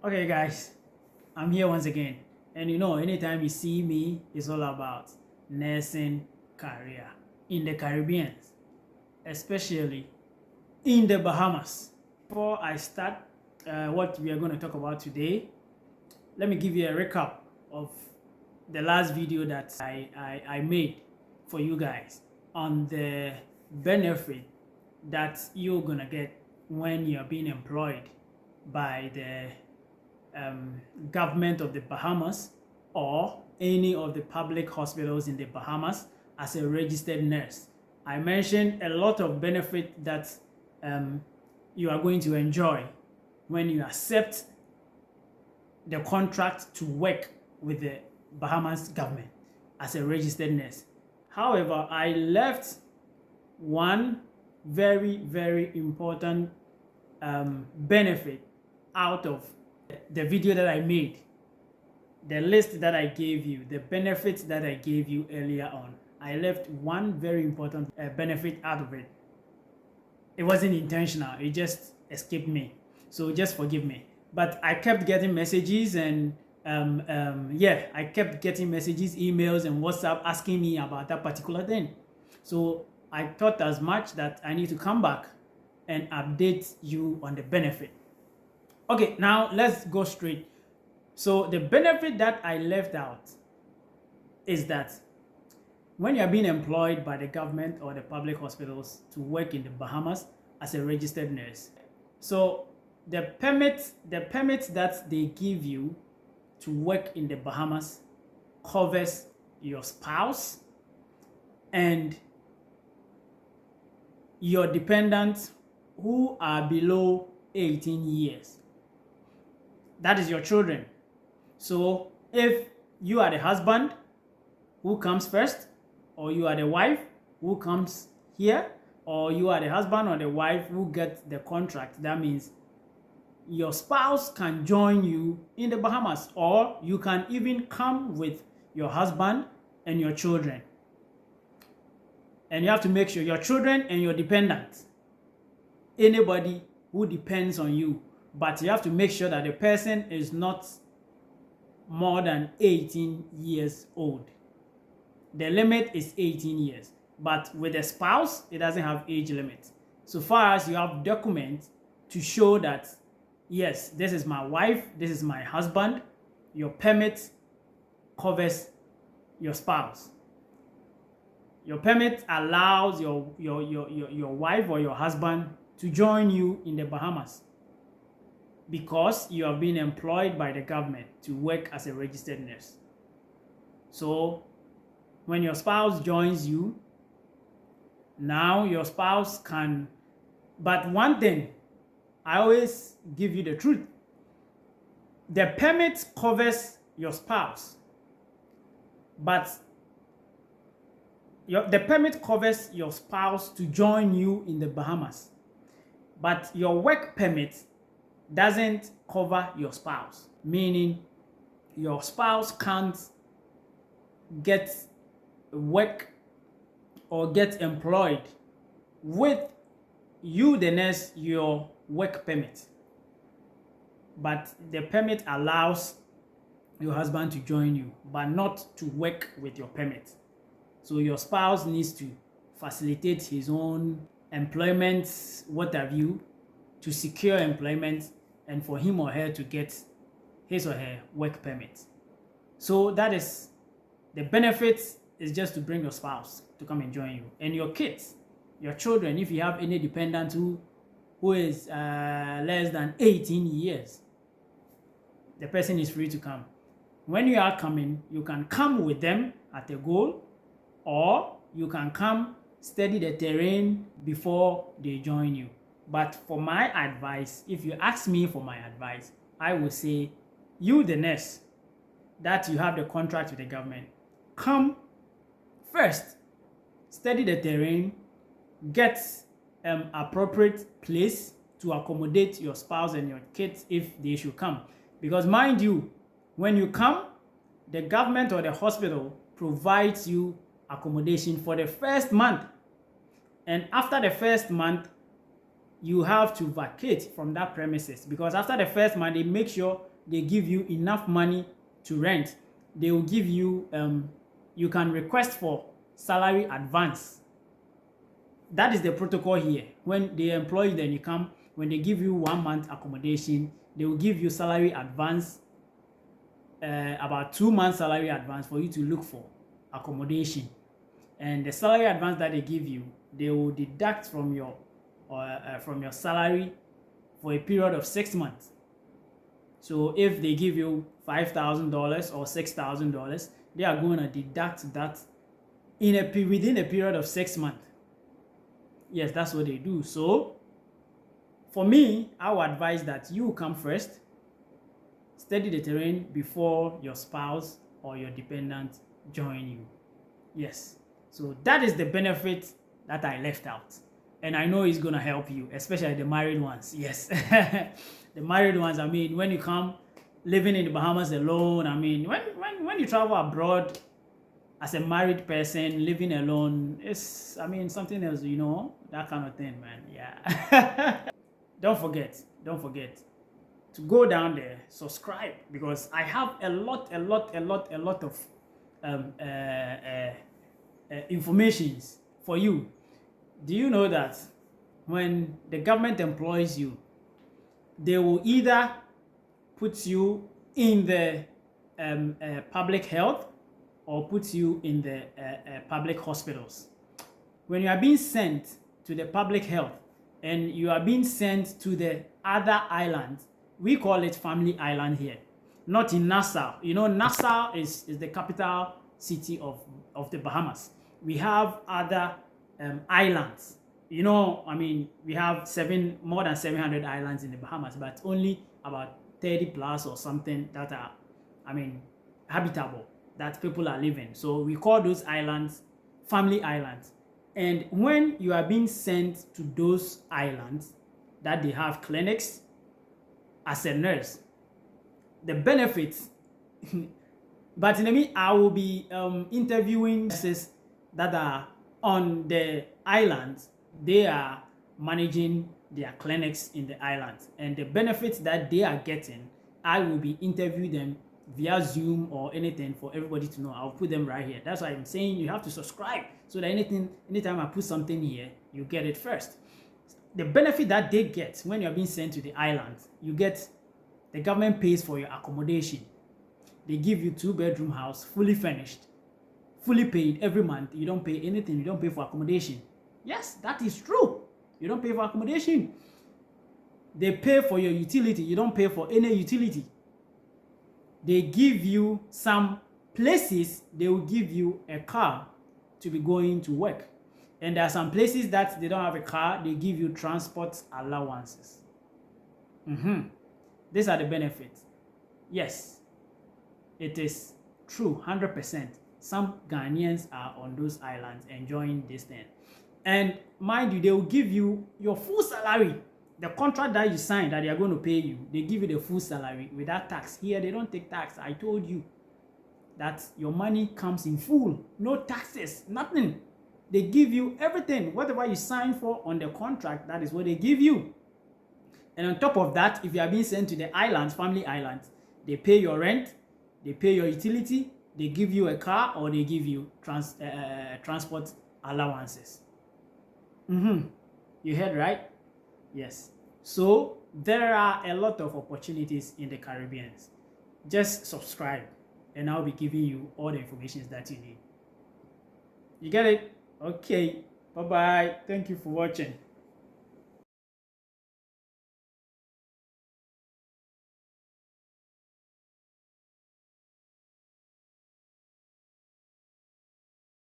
Okay, guys, I'm here once again. And anytime you see me, it's all about nursing career in the Caribbean, especially in the Bahamas. Before I start what we are going to talk about today, let me give you a recap of the last video that I made for you guys on the benefit that you're going to get when you're being employed by the government of the Bahamas or any of the public hospitals in the Bahamas as a registered nurse. I mentioned a lot of benefit that you are going to enjoy when you accept the contract to work with the Bahamas government as a registered nurse. However, I left one very, very important benefit out of the video that I made, the list that I gave you, the benefits that I gave you earlier on. I left one very important benefit out of it. It wasn't intentional, it just escaped me. So just forgive me. But I kept getting messages and I kept getting messages, emails, and WhatsApp asking me about that particular thing. So I thought as much that I need to come back and update you on the benefit. Okay, now let's go straight. So the benefit that I left out is that when you're being employed by the government or the public hospitals to work in the Bahamas as a registered nurse, so the permit that they give you to work in the Bahamas covers your spouse and your dependents who are below 18 years. That is your children. So if you are the husband who comes first, or you are the wife who comes here, or you are the husband or the wife who gets the contract, that means your spouse can join you in the Bahamas, or you can even come with your husband and your children. And you have to make sure your children and your dependents, anybody who depends on you, but you have to make sure that the person is not more than 18 years old. The limit is 18 years, but with a spouse, it doesn't have age limit. So far as you have documents to show that, yes, this is my wife, this is my husband, your permit covers your spouse. Your permit allows your wife or your husband to join you in the Bahamas because you have been employed by the government to work as a registered nurse. So when your spouse joins you, now your spouse can, but one thing, I always give you the truth. The permit covers your spouse, but the permit covers your spouse to join you in the Bahamas, but your work permit doesn't cover your spouse, meaning your spouse can't get work or get employed with you, the nurse, your work permit. But the permit allows your husband to join you, but not to work with your permit. So your spouse needs to facilitate his own employment, what have you, to secure employment and for him or her to get his or her work permit. So that is the benefit, is just to bring your spouse to come and join you. And your kids, your children, if you have any dependent who is less than 18 years, the person is free to come. When you are coming, you can come with them at a goal, or you can come study the terrain before they join you. But for my advice, if you ask me for my advice, I will say, you the nurse that you have the contract with the government, come first, study the terrain, get appropriate place to accommodate your spouse and your kids if they should come. Because mind you, when you come, the government or the hospital provides you accommodation for the first month. And after the first month, you have to vacate from that premises, because after the first month, they make sure they give you enough money to rent, they will give you, you can request for salary advance. That is the protocol here. When they employ you, then you come, when they give you 1 month accommodation, they will give you salary advance, about 2 months salary advance for you to look for accommodation. And the salary advance that they give you, they will deduct from your salary for a period of 6 months. So if they give you $5,000 or $6,000, they are going to deduct that within a period of 6 months. Yes, that's what they do. So for me, I would advise that you come first, study the terrain before your spouse or your dependent join you. Yes. So that is the benefit that I left out. And I know it's going to help you, especially the married ones. Yes. The married ones, I mean, when you come living in the Bahamas alone, I mean, when you travel abroad as a married person, living alone, it's, I mean, something else, you know, that kind of thing, man. Yeah. Don't forget to go down there, subscribe, because I have a lot of informations for you. Do you know that when the government employs you, they will either put you in the public health or put you in the public hospitals? When you are being sent to the public health and you are being sent to the other islands, we call it family island here, not in Nassau. You know, Nassau is the capital city of the Bahamas. We have other islands. You know, I mean, we have more than 700 islands in the Bahamas, but only about 30 plus or something that are, I mean, habitable, that people are living. So we call those islands family islands. And when you are being sent to those islands that they have clinics, as a nurse, the benefits, but in a minute, I will be interviewing nurses that are on the islands. They are managing their clinics in the islands, and the benefits that they are getting, I will be interviewing them via Zoom or anything for everybody to know. I'll put them right here. That's why I'm saying you have to subscribe, so that anytime I put something here, you get it first. The benefit that they get when you're being sent to the islands, you get, the government pays for your accommodation. They give you 2-bedroom house, fully furnished, fully paid every month. You don't pay anything. You don't pay for accommodation. Yes, that is true. You don't pay for accommodation. They pay for your utility. You don't pay for any utility. They give you some places, they will give you a car to be going to work. And there are some places that they don't have a car, they give you transport allowances. These are the benefits. Yes, it is true, 100%. Some Ghanaians are on those islands enjoying this thing. And mind you, they will give you your full salary. The contract that you sign that they are going to pay you, they give you the full salary without tax. Here, they don't take tax. I told you that your money comes in full. No taxes, nothing. They give you everything. Whatever you sign for on the contract, that is what they give you. And on top of that, if you are being sent to the islands, family islands, they pay your rent, they pay your utility, they give you a car, or they give you transport allowances. You heard right? Yes. So there are a lot of opportunities in the Caribbean. Just subscribe and I'll be giving you all the information that you need. You get it? Okay. Bye-bye. Thank you for watching.